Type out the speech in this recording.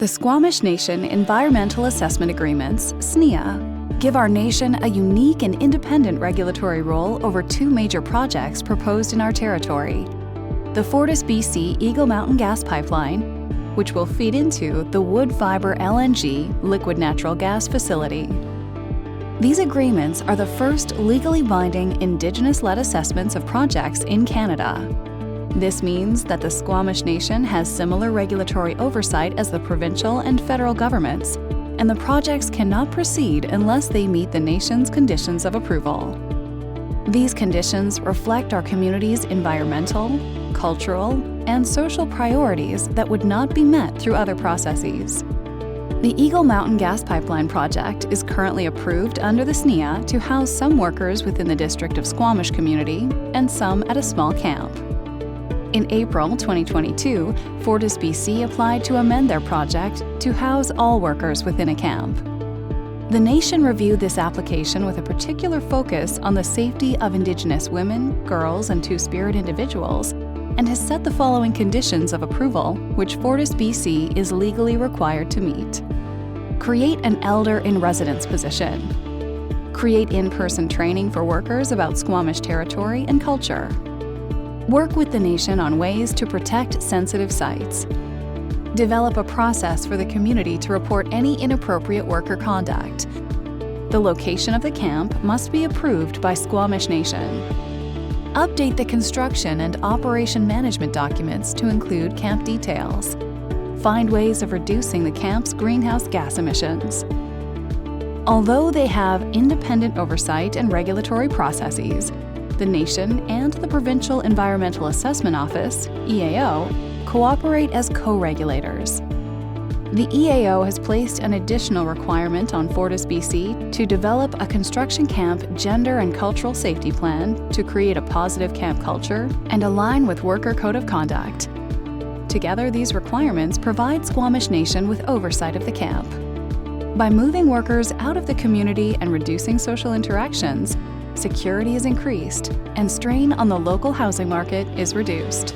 The Squamish Nation Environmental Assessment Agreements, SNEA, give our nation a unique and independent regulatory role over two major projects proposed in our territory. The FortisBC Eagle Mountain Gas Pipeline, which will feed into the wood fiber LNG liquid natural gas facility. These agreements are the first legally binding Indigenous-led assessments of projects in Canada. This means that the Squamish Nation has similar regulatory oversight as the provincial and federal governments, and the projects cannot proceed unless they meet the nation's conditions of approval. These conditions reflect our community's environmental, cultural, and social priorities that would not be met through other processes. The Eagle Mountain Gas Pipeline project is currently approved under the SNEA to house some workers within the District of Squamish community and some at a small camp. In April 2022, FortisBC applied to amend their project to house all workers within a camp. The nation reviewed this application with a particular focus on the safety of Indigenous women, girls, and Two-Spirit individuals, and has set the following conditions of approval, which FortisBC is legally required to meet. Create an Elder in Residence position. Create in-person training for workers about Squamish territory and culture. Work with the nation on ways to protect sensitive sites. Develop a process for the community to report any inappropriate worker conduct. The location of the camp must be approved by Squamish Nation. Update the construction and operation management documents to include camp details. Find ways of reducing the camp's greenhouse gas emissions. Although they have independent oversight and regulatory processes, the nation and the Provincial Environmental Assessment Office, EAO, cooperate as co-regulators. The EAO has placed an additional requirement on FortisBC to develop a construction camp gender and cultural safety plan to create a positive camp culture and align with Worker Code of Conduct. Together, these requirements provide Squamish Nation with oversight of the camp. By moving workers out of the community and reducing social interactions, security is increased and strain on the local housing market is reduced.